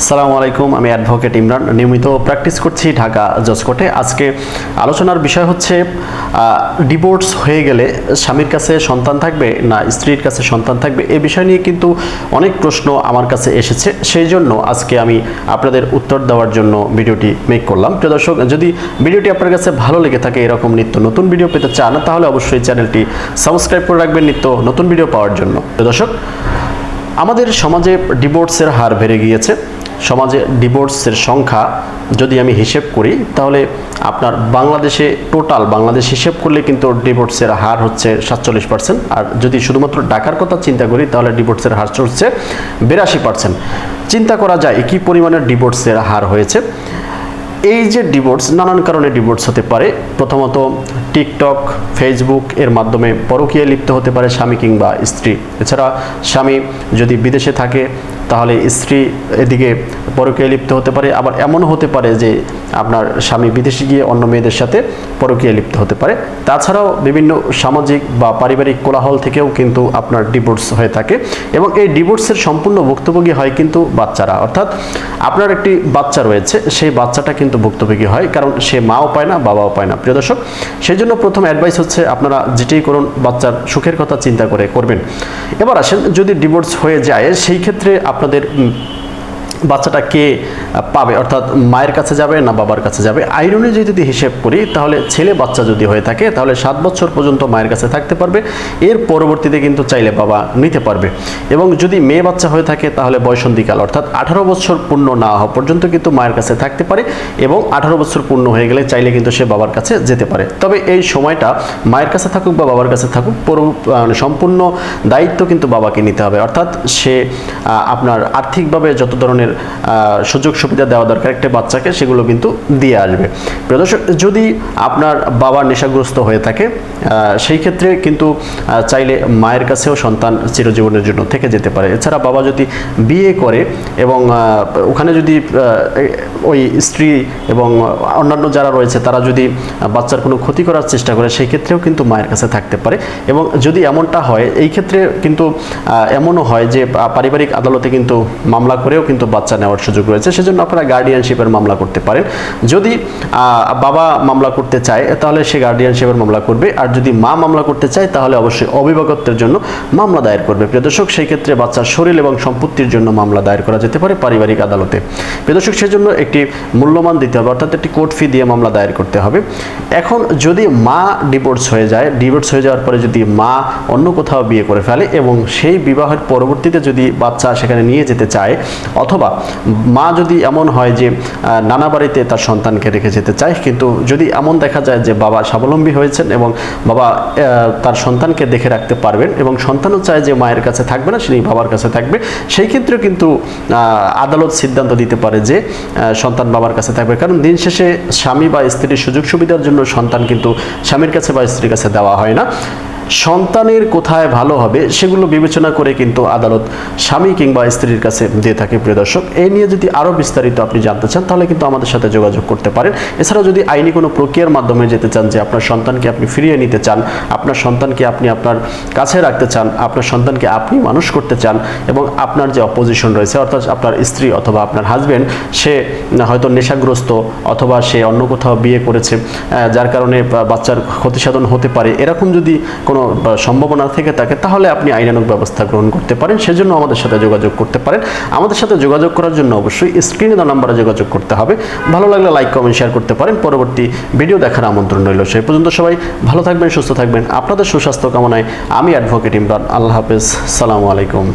আসসালামু আলাইকুম, আমি অ্যাডভোকেট ইমরান নিয়মিত প্র্যাকটিস করছি ঢাকা জজ কোর্টে। আজকে আলোচনার বিষয় হচ্ছে ডিভোর্স হয়ে গেলে স্বামীর কাছে সন্তান থাকবে না স্ত্রীর কাছে সন্তান থাকবে, এই বিষয় নিয়ে কিন্তু অনেক প্রশ্ন আমার কাছে এসেছে। সেই জন্য আজকে আমি আপনাদের উত্তর দেওয়ার জন্য ভিডিওটি মেক করলাম। প্রিয় দর্শক, যদি ভিডিওটি আপনার কাছে ভালো লেগে থাকে, এরকম নিত্য নতুন ভিডিও পেতে চান, তাহলে অবশ্যই চ্যানেলটি সাবস্ক্রাইব করে রাখবেন নিত্য নতুন ভিডিও পাওয়ার জন্য। প্রিয় দর্শক, আমাদের সমাজে ডিভোর্সের হার বেড়ে গিয়েছে। সমাজে ডিভোর্সের সংখ্যা যদি আমি হিসেব করি, তাহলে আপনার বাংলাদেশে টোটাল বাংলাদেশ হিসেব করলে কিন্তু ডিভোর্সের হার হচ্ছে 47%। আর যদি শুধুমাত্র ঢাকার কথা চিন্তা করি, তাহলে ডিভোর্সের হার চলছে 82%। চিন্তা করা যায় কী পরিমাণের ডিভোর্সের হার হয়েছে। এই যে ডিভোর্স, নানান কারণে ডিভোর্স হতে পারে। প্রথমত টিকটক, ফেসবুক এর মাধ্যমে পরকীয়ায় লিপ্ত হতে পারে স্বামী কিংবা স্ত্রী। এছাড়া স্বামী যদি বিদেশে থাকে, তাহলে স্ত্রী এদিকে পরকীয়ায় লিপ্ত হতে পারে। আবার এমনও হতে পারে যে আপনার স্বামী বিদেশে গিয়ে অন্য মেয়েদের সাথে পরকীয়ায় লিপ্ত হতে পারে। তাছাড়াও বিভিন্ন সামাজিক বা পারিবারিক কোলাহল থেকেও কিন্তু আপনার ডিভোর্স হয়ে থাকে, এবং এই ডিভোর্সের সম্পূর্ণ ভুক্তভোগী হয় কিন্তু বাচ্চারা। অর্থাৎ আপনার একটি বাচ্চা রয়েছে, সেই বাচ্চাটা কিন্তু ভুক্তভোগী হয়, কারণ সে মাও পায় না, বাবাও পায় না। প্রিয় দর্শক, সেই জন্য প্রথম অ্যাডভাইস হচ্ছে আপনারা যেটাই করুন বাচ্চার সুখের কথা চিন্তা করে করবেন। এবার আসেন, যদি ডিভোর্স হয়ে যায়, সেই ক্ষেত্রে আপনাদের বাচ্চাটা কে পাবে, অর্থাৎ মায়ের কাছে যাবে না বাবার কাছে যাবে। আইন অনুযায়ী যদি হিসেব করি, তাহলে ছেলে বাচ্চা যদি হয়ে থাকে, তাহলে 7 বছর পর্যন্ত মায়ের কাছে থাকতে পারবে। এর পরবর্তীতে কিন্তু চাইলে বাবা নিতে পারবে। এবং যদি মেয়ে বাচ্চা হয়ে থাকে, তাহলে বয়সন্ধিকাল অর্থাৎ 18 বছর পূর্ণ না হওয়া পর্যন্ত কিন্তু মায়ের কাছে থাকতে পারে, এবং 18 বছর পূর্ণ হয়ে গেলে চাইলে কিন্তু সে বাবার কাছে যেতে পারে। তবে এই সময়টা মায়ের কাছে থাকুক বা বাবার কাছে থাকুক, সম্পূর্ণ দায়িত্ব কিন্তু বাবাকে নিতে হবে। অর্থাৎ সে আপনার আর্থিকভাবে যত ধরনের সুযোগ সুবিধা দেওয়া দরকার একটা বাচ্চাকে, সেগুলো কিন্তু দিয়ে আসবে। প্রিয় দর্শক, যদি আপনার বাবা নেশাগ্রস্ত হয়ে থাকে, সেই ক্ষেত্রে কিন্তু চাইলে মায়ের কাছেও সন্তান চিরজীবনের জন্য থেকে যেতে পারে। এছাড়া বাবা যদি বিয়ে করে এবং ওখানে যদি ওই স্ত্রী এবং অন্যান্য যারা রয়েছে তারা যদি বাচ্চার কোনো ক্ষতি করার চেষ্টা করে, সেই ক্ষেত্রেও কিন্তু মায়ের কাছে থাকতে পারে। এবং যদি এমনটা হয়, এই ক্ষেত্রে কিন্তু এমনও হয় যে পারিবারিক আদালতে কিন্তু মামলা করেও কিন্তু বাচ্চা নেওয়ার সুযোগ রয়েছে। সেজন্য আপনারা গার্ডিয়ানশিপের মামলা করতে পারেন। যদি বাবা মামলা করতে চায়, তাহলে সে গার্ডিয়ানশিপের মামলা করবে। আর যদি মা মামলা করতে চায়, তাহলে অবশ্যই অভিভাবকত্বের জন্য মামলা দায়ের করবে। প্রিয় দর্শক, সেই ক্ষেত্রে বাচ্চার শরীর এবং সম্পত্তির জন্য মামলা দায়ের করা যেতে পারে পারিবারিক আদালতে। প্রিয় দর্শক, সেজন্য একটি মূল্যমান দিতে হবে, অর্থাৎ একটি কোর্ট ফি দিয়ে মামলা দায়ের করতে হবে। এখন যদি মা ডিভোর্স হয়ে যায়, ডিভোর্স হয়ে যাওয়ার পরে যদি মা অন্য কোথাও বিয়ে করে ফেলে এবং সেই বিবাহের পরবর্তীতে যদি বাচ্চা সেখানে নিয়ে যেতে চায়, অথবা মা যদি এমন হয় যে নানা বাড়িতে তার সন্তানকে রেখে যেতে চায়, কিন্তু যদি এমন দেখা যায় যে বাবা স্বাবলম্বী হয়েছেন এবং বাবা তার সন্তানকে দেখে রাখতে পারবেন, এবং সন্তানও চায় যে মায়ের কাছে থাকবে না, সেই বাবার কাছে থাকবে, সেই ক্ষেত্রে কিন্তু আদালত সিদ্ধান্ত দিতে পারে যে সন্তান বাবার কাছে থাকবে। কারণ দিন শেষে স্বামী বা স্ত্রীর সুযোগ সুবিধার জন্য সন্তান কিন্তু স্বামীর কাছে বা স্ত্রীর কাছে দেওয়া হয় না। সন্তানের কোথায় ভালো হবে সেগুলো বিবেচনা করে কিন্তু আদালত স্বামী কিংবা স্ত্রীর কাছে দিয়ে থাকে। প্রিয় দর্শক, এই নিয়ে যদি আরও বিস্তারিত আপনি জানতে চান, তাহলে কিন্তু আমাদের সাথে যোগাযোগ করতে পারেন। এছাড়াও যদি আইনি কোনো প্রক্রিয়ার মাধ্যমে যেতে চান, যে আপনার সন্তানকে আপনি ফিরিয়ে নিতে চান, আপনার সন্তানকে আপনি আপনার কাছে রাখতে চান, আপনার সন্তানকে আপনি মানুষ করতে চান, এবং আপনার যে অপোজিশন রয়েছে, অর্থাৎ আপনার স্ত্রী অথবা আপনার হাজব্যান্ড, সে হয়তো নেশাগ্রস্ত অথবা সে অন্য কোথাও বিয়ে করেছে, যার কারণে বাচ্চার ক্ষতিসাধন হতে পারে, এরকম যদি কোনো সম্ভাবনা থেকে থাকে, তাহলে আপনি আইনানুগ ব্যবস্থা গ্রহণ করতে পারেন। সেজন্য আমাদের সাথে যোগাযোগ করতে পারেন। আমাদের সাথে যোগাযোগ করার জন্য অবশ্যই স্ক্রিনে দেওয়া নাম্বারে যোগাযোগ করতে হবে। ভালো লাগলে লাইক, কমেন্ট, শেয়ার করতে পারেন। পরবর্তী ভিডিও দেখার আমন্ত্রণ রইল। সেই পর্যন্ত সবাই ভালো থাকবেন, সুস্থ থাকবেন। আপনাদের সুস্বাস্থ্য কামনায় আমি অ্যাডভোকেট ইমরান। আল্লাহ হাফেজ, সালামু আলাইকুম।